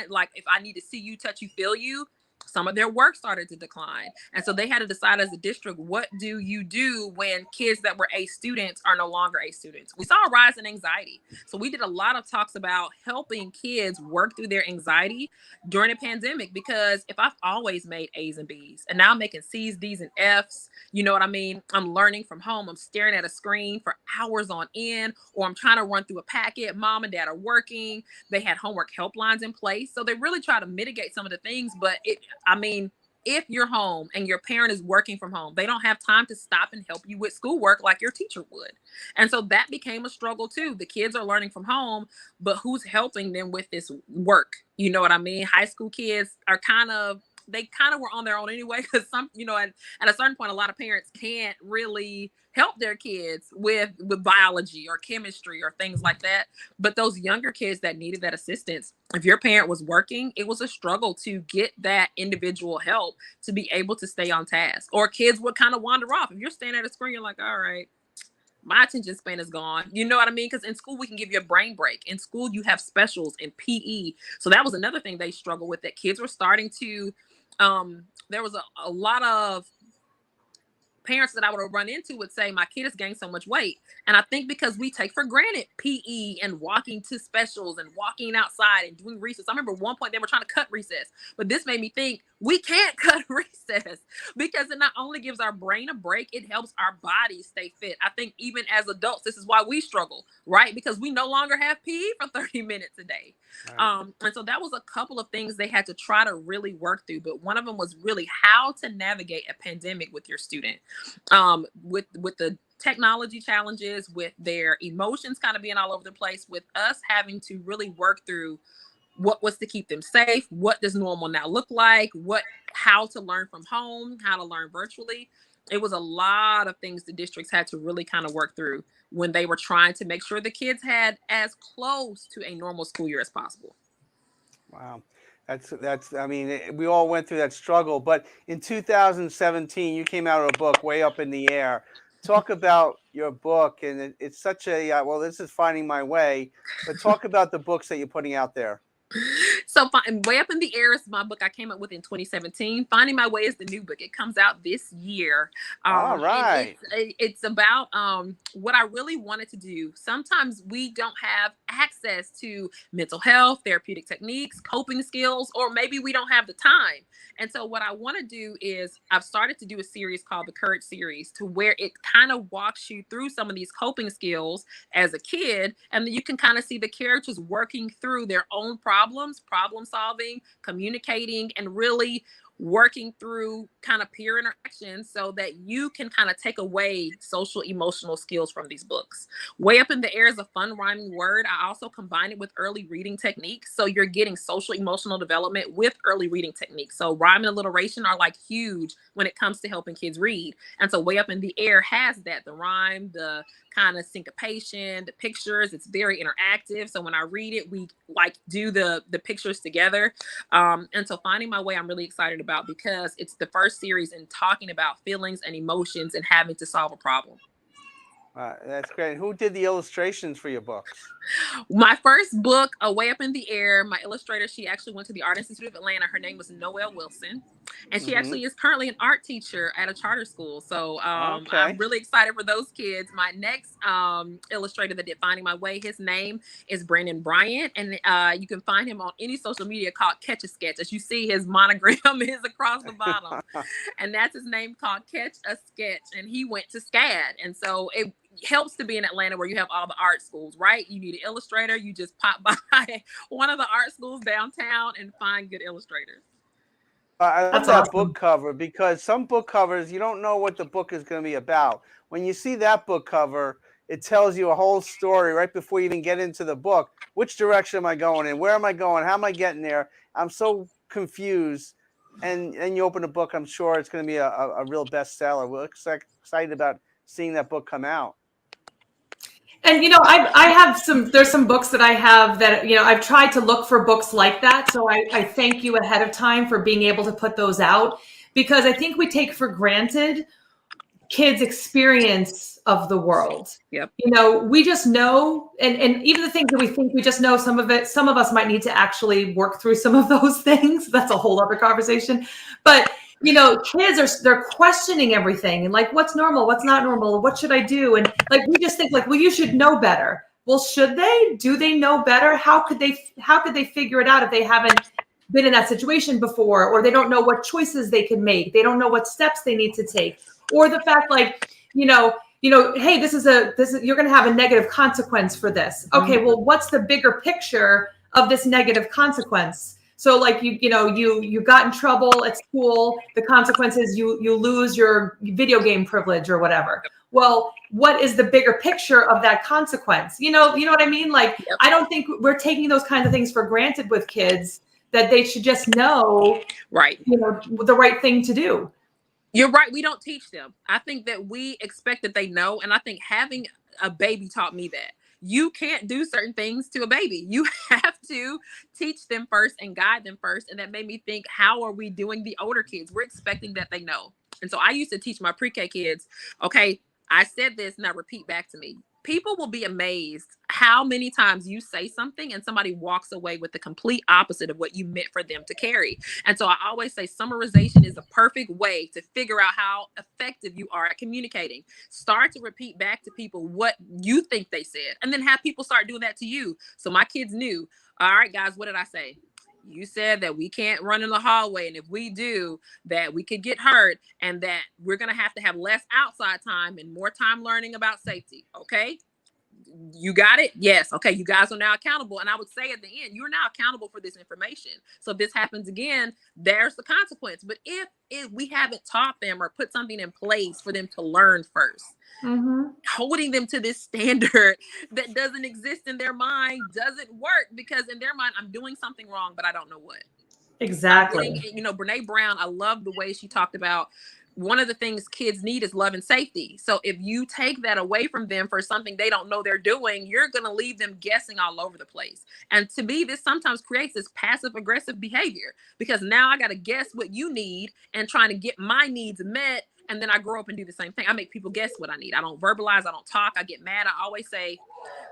like, if I need to see you, touch you, feel you, some of their work started to decline. And so they had to decide as a district, what do you do when kids that were A students are no longer A students? We saw a rise in anxiety. So we did a lot of talks about helping kids work through their anxiety during a pandemic, because if I've always made A's and B's and now I'm making C's, D's, and F's, you know what I mean? I'm learning from home. I'm staring at a screen for hours on end, or I'm trying to run through a packet. Mom and dad are working. They had homework helplines in place. So they really try to mitigate some of the things, but if you're home and your parent is working from home, they don't have time to stop and help you with schoolwork like your teacher would. And so that became a struggle too. The kids are learning from home, but who's helping them with this work? You know what I mean? High school kids are kind of they kind of were on their own anyway, because some, at a certain point, a lot of parents can't really help their kids with biology or chemistry or things like that. But those younger kids that needed that assistance, if your parent was working, it was a struggle to get that individual help to be able to stay on task. Or kids would kind of wander off. If you're standing at a screen, you're like, all right, my attention span is gone. You know what I mean? Because in school, we can give you a brain break. In school, you have specials in PE. So that was another thing they struggled with, that kids were starting to, there was a lot of parents that I would have run into would say, my kid has gained so much weight. And I think because we take for granted PE and walking to specials and walking outside and doing recess. I remember one point they were trying to cut recess, but this made me think we can't cut recess, because it not only gives our brain a break, it helps our body stay fit. I think even as adults, this is why we struggle, right? Because we no longer have PE for 30 minutes a day. Right. And so that was a couple of things they had to try to really work through. But one of them was really how to navigate a pandemic with your student, with the technology challenges, with their emotions kind of being all over the place, with us having to really work through what was to keep them safe, what does normal now look like, how to learn from home, how to learn virtually. It was a lot of things the districts had to really kind of work through when they were trying to make sure the kids had as close to a normal school year as possible. Wow. That's, I mean, we all went through that struggle, but in 2017, you came out with a book, Way Up in the Air. Talk about your book, and it's such a, well, this is Finding My Way, but talk about the books that you're putting out there. So Way Up in the Air is my book I came up with in 2017. Finding My Way is the new book. It comes out this year. All right. It's about what I really wanted to do. Sometimes we don't have access to mental health, therapeutic techniques, coping skills, or maybe we don't have the time. And so what I want to do is I've started to do a series called the Courage Series, to where it kind of walks you through some of these coping skills as a kid. And then you can kind of see the characters working through their own problems, problem solving, communicating, and really working through kind of peer interaction, so that you can kind of take away social emotional skills from these books. Way Up in the Air is a fun rhyming word. I also combine it with early reading techniques, so you're getting social emotional development with early reading techniques. So rhyme and alliteration are like huge when it comes to helping kids read. And so Way Up in the Air has that, the rhyme, the kind of syncopation, the pictures. It's very interactive. So when I read it, we like do the pictures together. And so Finding My Way, I'm really excited about, because it's the first series in talking about feelings and emotions and having to solve a problem. That's great. Who did the illustrations for your books? My first book, Way Up in the Air, my illustrator, she actually went to the Art Institute of Atlanta. Her name was Noelle Wilson. And she actually is currently an art teacher at a charter school. So I'm really excited for those kids. My next illustrator that did Finding My Way, his name is Brandon Bryant. And you can find him on any social media called Catch a Sketch. As you see, his monogram is across the bottom. And that's his name, called Catch a Sketch. And he went to SCAD. And so it helps to be in Atlanta, where you have all the art schools, right? You need an illustrator. You just pop by one of the art schools downtown and find good illustrators. I love that book cover, because some book covers, you don't know what the book is going to be about. When you see that book cover, it tells you a whole story right before you even get into the book. Which direction am I going in? Where am I going? How am I getting there? I'm so confused. And you open the book, I'm sure it's going to be a real bestseller. We're excited about seeing that book come out. And, I have there's some books that I have that, I've tried to look for books like that. So I thank you ahead of time for being able to put those out, because I think we take for granted kids' experience of the world. Yep. We just know, and even the things that we think we just know, some of us might need to actually work through some of those things. That's a whole other conversation. But kids they're questioning everything, and like, what's normal, what's not normal, what should I do? And like, we just think like, well, you should know better. Well, should they? Do they know better? How could they figure it out if they haven't been in that situation before, or they don't know what choices they can make? They don't know what steps they need to take, or the fact like, hey, this is you're going to have a negative consequence for this. Okay, well, what's the bigger picture of this negative consequence? So like, you got in trouble at school. The consequence is you lose your video game privilege or whatever. Well, what is the bigger picture of that consequence? You know what I mean? Like, I don't think we're taking those kinds of things for granted with kids, that they should just know, Right. The right thing to do. You're right. We don't teach them. I think that we expect that they know. And I think having a baby taught me that you can't do certain things to a baby. You have to teach them first and guide them first. And that made me think, how are we doing the older kids? We're expecting that they know. And so I used to teach my pre-K kids, okay, I said this, now repeat back to me. People will be amazed how many times you say something and somebody walks away with the complete opposite of what you meant for them to carry. And so I always say summarization is a perfect way to figure out how effective you are at communicating. Start to repeat back to people what you think they said, and then have people start doing that to you. So my kids knew, all right, guys, what did I say? You said that we can't run in the hallway, and if we do, that we could get hurt, and that we're going to have less outside time and more time learning about safety. Okay. You got it? Yes. Okay. You guys are now accountable. And I would say at the end, you're now accountable for this information. So if this happens again, there's the consequence. But if we haven't taught them or put something in place for them to learn first, holding them to this standard that doesn't exist in their mind doesn't work, because in their mind, I'm doing something wrong, but I don't know what. Exactly. Brene Brown, I love the way she talked about one of the things kids need is love and safety. So if you take that away from them for something they don't know they're doing, you're going to leave them guessing all over the place. And to me, this sometimes creates this passive aggressive behavior, because now I got to guess what you need and trying to get my needs met. And then I grow up and do the same thing. I make people guess what I need. I don't verbalize. I don't talk. I get mad. I always say,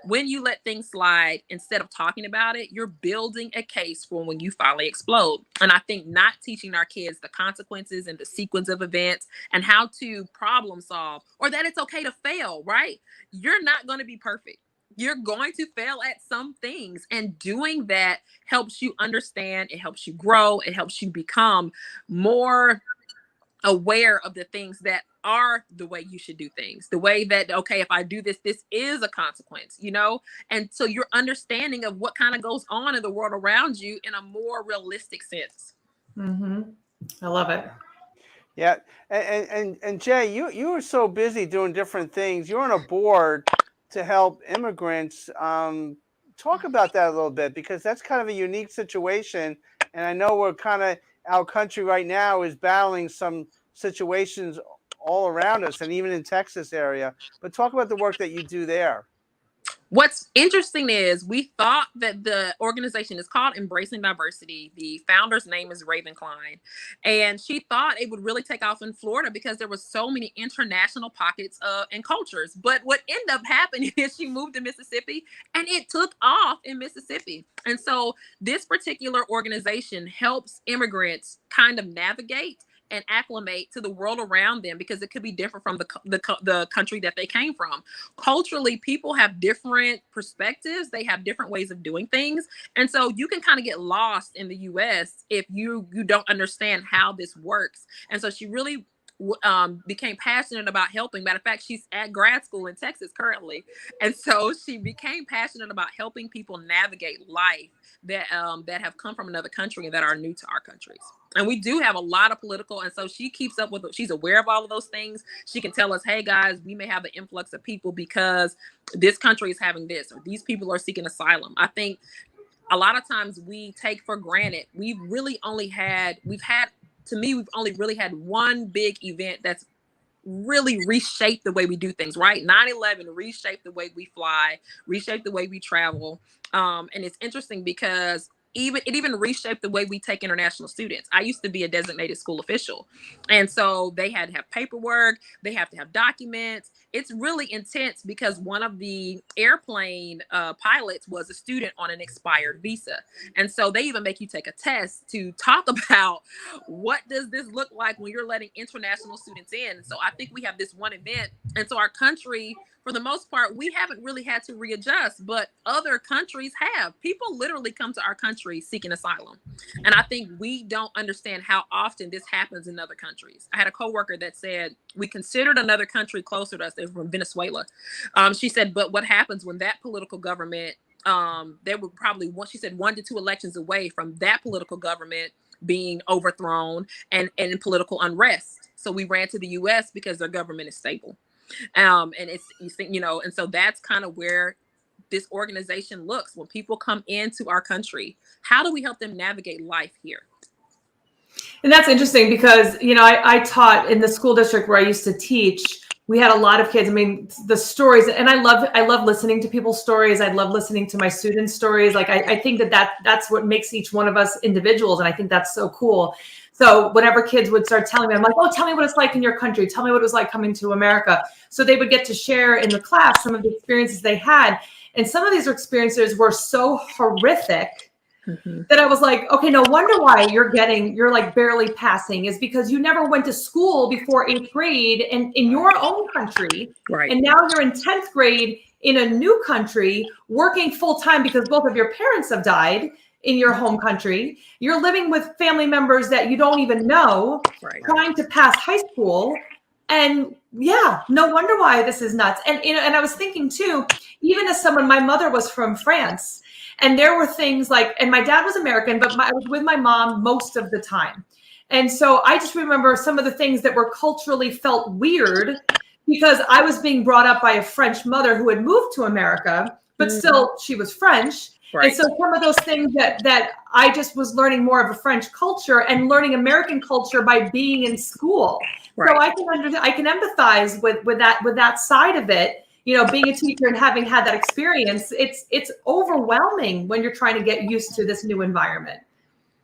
when you let things slide, instead of talking about it, you're building a case for when you finally explode. And I think not teaching our kids the consequences and the sequence of events and how to problem solve, or that it's okay to fail, right? You're not going to be perfect. You're going to fail at some things, and doing that helps you understand. It helps you grow. It helps you become more aware of the things that are the way you should do things, the way that, okay, if I do this, this is a consequence, and so your understanding of what kind of goes on in the world around you in a more realistic sense. I love it. Yeah. And Jay, you were so busy doing different things. You're on a board to help immigrants. Talk about that a little bit, because that's kind of a unique situation. And I know our country right now is battling some situations all around us, and even in Texas area. But talk about the work that you do there. What's interesting is we thought that the organization is called Embracing Diversity. The founder's name is Raven Klein. And she thought it would really take off in Florida because there were so many international pockets and cultures. But what ended up happening is she moved to Mississippi, and it took off in Mississippi. And so this particular organization helps immigrants kind of navigate and acclimate to the world around them, because it could be different from the country that they came from. Culturally, people have different perspectives. They have different ways of doing things. And so you can kind of get lost in the US if you don't understand how this works. And so she really became passionate about helping. Matter of fact, she's at grad school in Texas currently. And so she became passionate about helping people navigate life that have come from another country and that are new to our countries. And we do have a lot of political. And so she keeps up with, she's aware of all of those things. She can tell us, hey guys, we may have an influx of people because this country is having this, or these people are seeking asylum. I think a lot of times we take for granted, we've only really had one big event that's really reshaped the way we do things, right? 9/11 reshaped the way we fly, reshaped the way we travel. And it's interesting because it even reshaped the way we take international students. I used to be a designated school official. And so they had to have paperwork, they have to have documents. It's really intense because one of the airplane pilots was a student on an expired visa. And so they even make you take a test to talk about what does this look like when you're letting international students in. So I think we have this one event. And so our country, for the most part, we haven't really had to readjust, but other countries have. People literally come to our country seeking asylum. And I think we don't understand how often this happens in other countries. I had a coworker that said, we considered another country closer to us. They were from Venezuela. She said, but what happens when that political government, they were probably, she said 1 to 2 elections away from that political government being overthrown and in political unrest. So we ran to the US because their government is stable. And it's, and so that's kind of where this organization looks when people come into our country. How do we help them navigate life here? And that's interesting because, I taught in the school district where I used to teach. We had a lot of kids. I mean, the stories, and I love listening to people's stories. I love listening to my students' stories. Like, I think that's what makes each one of us individuals. And I think that's so cool. So whenever kids would start telling me, I'm like, oh, tell me what it's like in your country. Tell me what it was like coming to America. So they would get to share in the class some of the experiences they had. And some of these experiences were so horrific that I was like, okay, no wonder why you're like barely passing, is because you never went to school before 8th grade and in your own country. Right. And now you're in 10th grade in a new country, working full time because both of your parents have died in your home country. You're living with family members that you don't even know, trying to pass high school. And yeah, no wonder why this is nuts. And, and I was thinking too, even as someone, my mother was from France. And there were things like, and my dad was American, but I was with my mom most of the time. And so I just remember some of the things that were culturally felt weird because I was being brought up by a French mother who had moved to America, but still she was French. Right. And so some of those things that I just was learning more of a French culture and learning American culture by being in school. Right. So I can empathize with that side of it. Being a teacher and having had that experience, it's overwhelming when you're trying to get used to this new environment.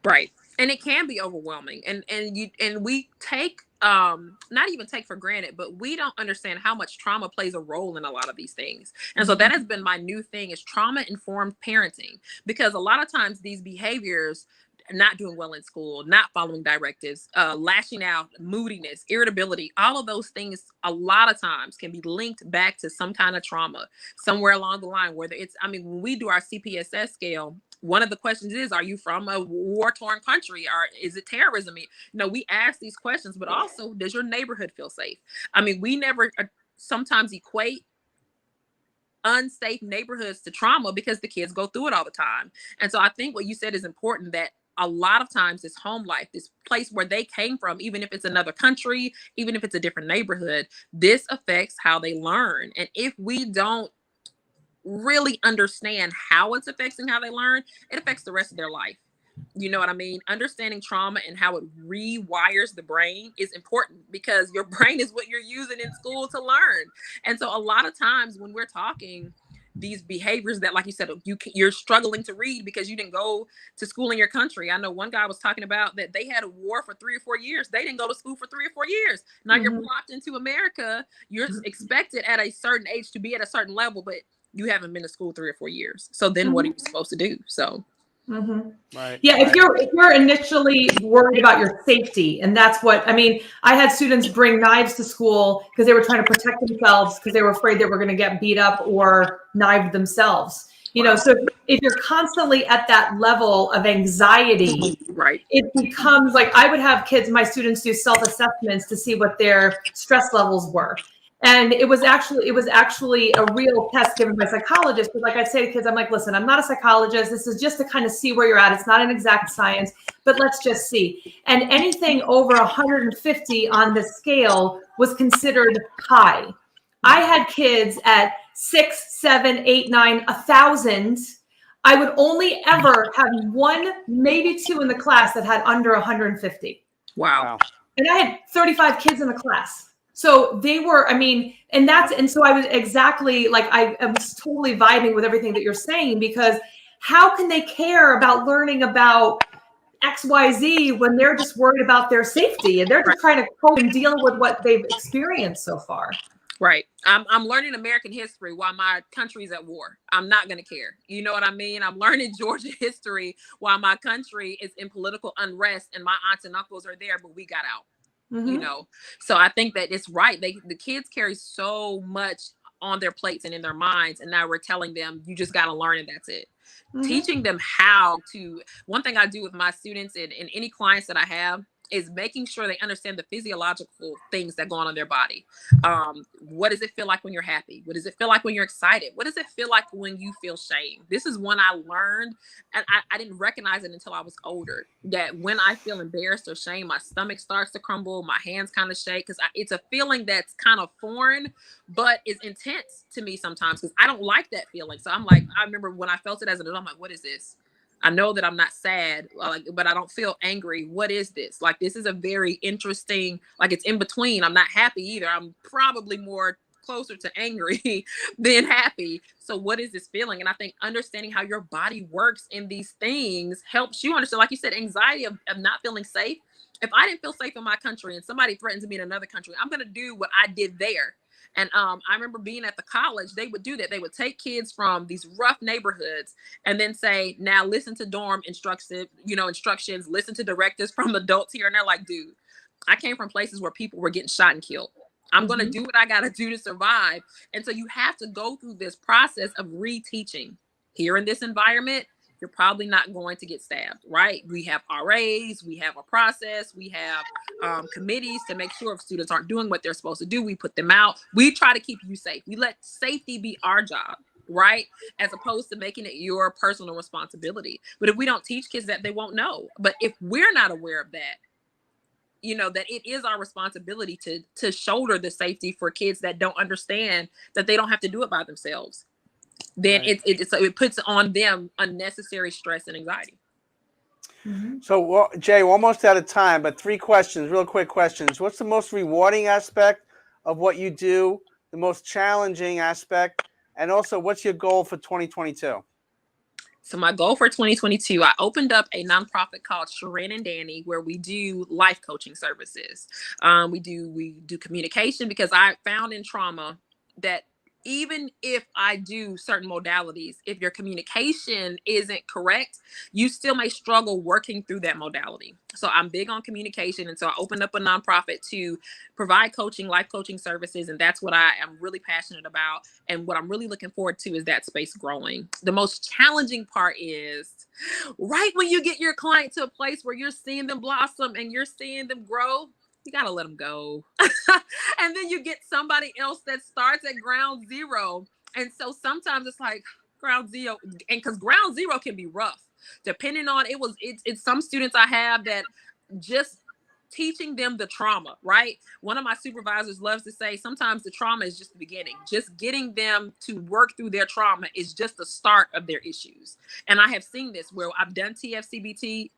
Right. And it can be overwhelming. And we take, not even take for granted, but we don't understand how much trauma plays a role in a lot of these things. And so that has been my new thing, is trauma-informed parenting, because a lot of times these behaviors, not doing well in school, not following directives, lashing out, moodiness, irritability, all of those things a lot of times can be linked back to some kind of trauma somewhere along the line, whether it's, when we do our CPSS scale, one of the questions is, are you from a war-torn country, or is it terrorism? We ask these questions, but also, does your neighborhood feel safe? We never sometimes equate unsafe neighborhoods to trauma because the kids go through it all the time. And so I think what you said is important, that a lot of times this home life, this place where they came from, even if it's another country, even if it's a different neighborhood, this affects how they learn. And if we don't really understand how it's affecting how they learn, it affects the rest of their life. You know what I mean? Understanding trauma and how it rewires the brain is important, because your brain is what you're using in school to learn. And so a lot of times when we're talking these behaviors that, like you said, you're struggling to read because you didn't go to school in your country. I know one guy was talking about that they had a war for 3 or 4 years. They didn't go to school for 3 or 4 years. Now you're plopped into America. You're expected at a certain age to be at a certain level, but you haven't been to school 3 or 4 years. So then what are you supposed to do? So. Right. Yeah, if you're initially worried about your safety, and that's what I had students bring knives to school because they were trying to protect themselves because they were afraid they were going to get beat up or knifed themselves. So if you're constantly at that level of anxiety, right, it becomes like, I would have my students do self-assessments to see what their stress levels were. And it was actually a real test given by psychologists. But like I say to kids, I'm like, listen, I'm not a psychologist. This is just to kind of see where you're at. It's not an exact science, but let's just see. And anything over 150 on the scale was considered high. I had kids at 6, 7, 8, 9, 1,000. I would only ever have 1, maybe 2 in the class that had under 150. Wow. And I had 35 kids in the class. So they were, and so I was exactly like, I was totally vibing with everything that you're saying, because how can they care about learning about XYZ when they're just worried about their safety and they're just trying to cope and deal with what they've experienced so far? Right. I'm learning American history while my country's at war. I'm not going to care. You know what I mean? I'm learning Georgia history while my country is in political unrest and my aunts and uncles are there, but we got out. So I think that it's right. The kids carry so much on their plates and in their minds, and now we're telling them, you just got to learn, and that's it. Teaching them how to. One thing I do with my students and any clients that I have, is making sure they understand the physiological things that go on in their body. What does it feel like when you're happy? What does it feel like when you're excited? What does it feel like when you feel shame? This is one I learned, and I didn't recognize it until I was older, that when I feel embarrassed or shame, my stomach starts to crumble, my hands kind of shake, because it's a feeling that's kind of foreign, but it's intense to me sometimes because I don't like that feeling. So I'm like, I remember when I felt it as an adult, I'm like, what is this? I know that I'm not sad, like, but I don't feel angry. What is this? Like, this is a very interesting, like, it's in between. I'm not happy either. I'm probably more closer to angry than happy. So what is this feeling? And I think understanding how your body works in these things helps you understand, like you said, anxiety of not feeling safe. If I didn't feel safe in my country and somebody threatens me in another country, I'm going to do what I did there. And I remember being at the college, they would do that. They would take kids from these rough neighborhoods and then say, now listen to dorm instructions, listen to directives from adults here. And they're like, dude, I came from places where people were getting shot and killed. I'm going to do what I got to do to survive. And so you have to go through this process of reteaching. Here in this environment, you're probably not going to get stabbed, right? We have RAs, we have a process, we have committees to make sure if students aren't doing what they're supposed to do, we put them out. We try to keep you safe. We let safety be our job, right? As opposed to making it your personal responsibility. But if we don't teach kids that, they won't know. But if we're not aware of that, that it is our responsibility to shoulder the safety for kids that don't understand that they don't have to do it by themselves. Then right. it puts on them unnecessary stress and anxiety. So, Jay, we're almost out of time, but 3 questions, real quick questions. What's the most rewarding aspect of what you do, the most challenging aspect, and also what's your goal for 2022? So my goal for 2022, I opened up a nonprofit called Sharon and Danny, where we do life coaching services. We do communication, because I found in trauma that even if I do certain modalities, if your communication isn't correct, you still may struggle working through that modality. So I'm big on communication. And so I opened up a nonprofit to provide coaching, life coaching services. And that's what I am really passionate about. And what I'm really looking forward to is that space growing. The most challenging part is right when you get your client to a place where you're seeing them blossom and you're seeing them grow, you got to let them go. And then you get somebody else that starts at ground zero. And so sometimes it's like ground zero, and because ground zero can be rough, depending on it's some students I have that just teaching them the trauma, right? One of my supervisors loves to say, sometimes the trauma is just the beginning. Just getting them to work through their trauma is just the start of their issues. And I have seen this where I've done TFCBT,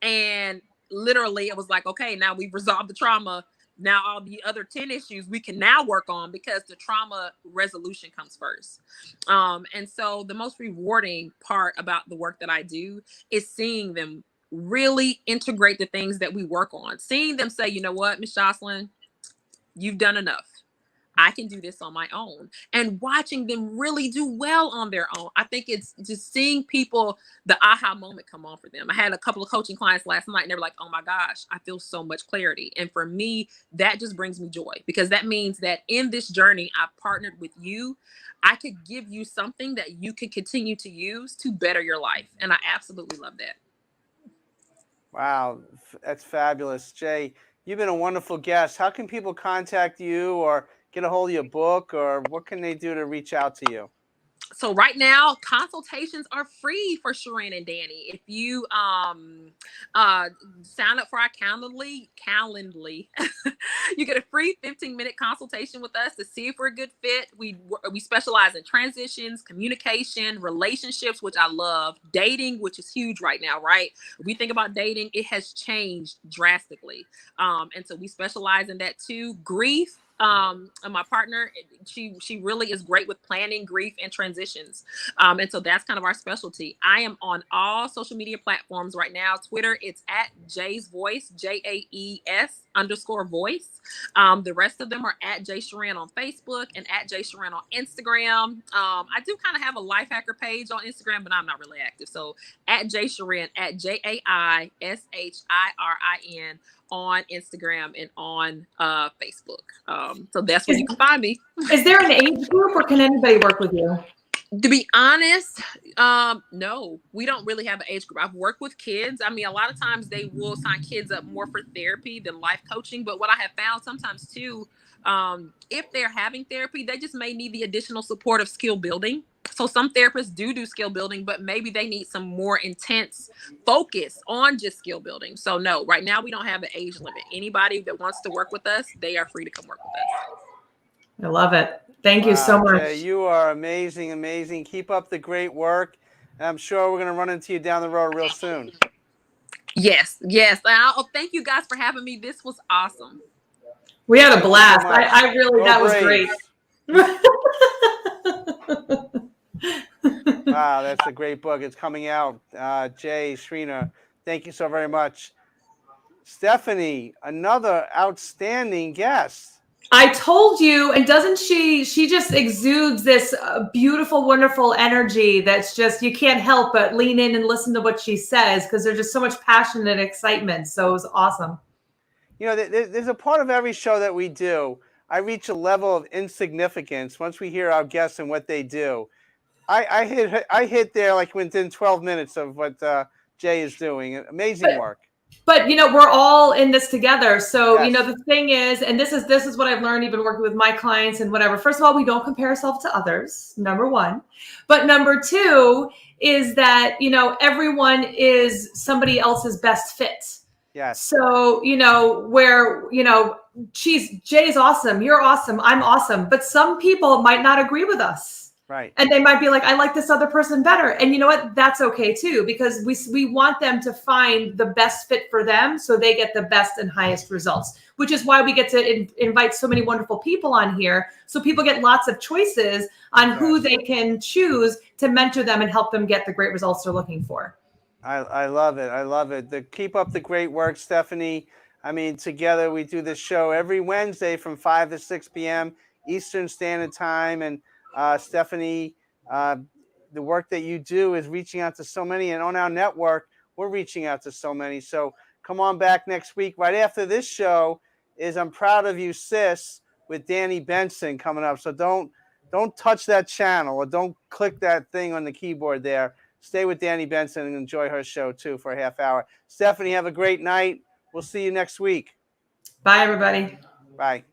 and literally it was like, okay, now we've resolved the trauma. Now all the other 10 issues we can now work on, because the trauma resolution comes first. And so the most rewarding part about the work that I do is seeing them really integrate the things that we work on. Seeing them say, you know what, Ms. Jocelyn, you've done enough. I can do this on my own. And watching them really do well on their own. I think it's just seeing people, the aha moment come on for them. I had a couple of coaching clients last night and they were like, oh my gosh, I feel so much clarity. And for me, that just brings me joy, because that means that in this journey, I've partnered with you. I could give you something that you can continue to use to better your life. And I absolutely love that. Wow, that's fabulous. Jay, you've been a wonderful guest. How can people contact you or get a hold of your book, or what can they do to reach out to you? So right now, consultations are free for Sharon and Danny. If you sign up for our Calendly, you get a free 15-minute consultation with us to see if we're a good fit. We specialize in transitions, communication, relationships, which I love, dating, which is huge right now, right? If we think about dating, it has changed drastically. And so we specialize in that too. Grief. And my partner, she really is great with planning grief and transitions. And so that's kind of our specialty. I am on all social media platforms right now. Twitter, it's at Jay's Voice, JAES_voice. The rest of them are at Jay Sharan on Facebook and at Jay Sharan on Instagram. I do kind of have a life hacker page on Instagram, but I'm not really active. So at Jay Sharan, at JAISHIRIN on Instagram and on Facebook. So that's where you can find me. Is there an age group, or can anybody work with you? To be honest, no, we don't really have an age group. I've worked with kids. I mean, a lot of times they will sign kids up more for therapy than life coaching. But what I have found sometimes too, if they're having therapy, they just may need the additional support of skill building. So some therapists do skill building, but maybe they need some more intense focus on just skill building. So no, right now we don't have an age limit. Anybody that wants to work with us, they are free to come work with us. I love it. Thank you so much. Jay, you are amazing, amazing. Keep up the great work. And I'm sure we're going to run into you down the road real soon. Yes. Thank you guys for having me. This was awesome. We had a blast. I really, that was great. Wow, that's a great book. It's coming out. Jay, Shrina, thank you so very much. Stephanie, another outstanding guest. I told you, and doesn't she just exudes this beautiful, wonderful energy that's just, you can't help but lean in and listen to what she says because there's just so much passion and excitement. So it was awesome. You know, there's a part of every show that we do. I reach a level of insignificance once we hear our guests and what they do. I hit there like within 12 minutes of what Jay is doing. Amazing work. But, you know, we're all in this together. So, Yes. you know, the thing is, and this is what I've learned even working with my clients and whatever. First of all, we don't compare ourselves to others, number one. But number two is that, you know, everyone is somebody else's best fit. Yes. So, you know, where, you know, Jay's awesome. You're awesome. I'm awesome. But some people might not agree with us. Right. And they might be like, I like this other person better. And you know what? That's okay too, because we want them to find the best fit for them so they get the best and highest results, which is why we get to invite so many wonderful people on here. So people get lots of choices on who they can choose to mentor them and help them get the great results they're looking for. I love it. I love it. Keep up the great work, Stephanie. I mean, together we do this show every Wednesday from 5 to 6 p.m. Eastern Standard Time. And Stephanie, the work that you do is reaching out to so many, and on our network, we're reaching out to so many. So come on back next week. Right after this show is I'm Proud of You, Sis, with Danny Benson coming up. So don't touch that channel or don't click that thing on the keyboard there. Stay with Danny Benson and enjoy her show too for a half hour. Stephanie, have a great night. We'll see you next week. Bye, everybody. Bye.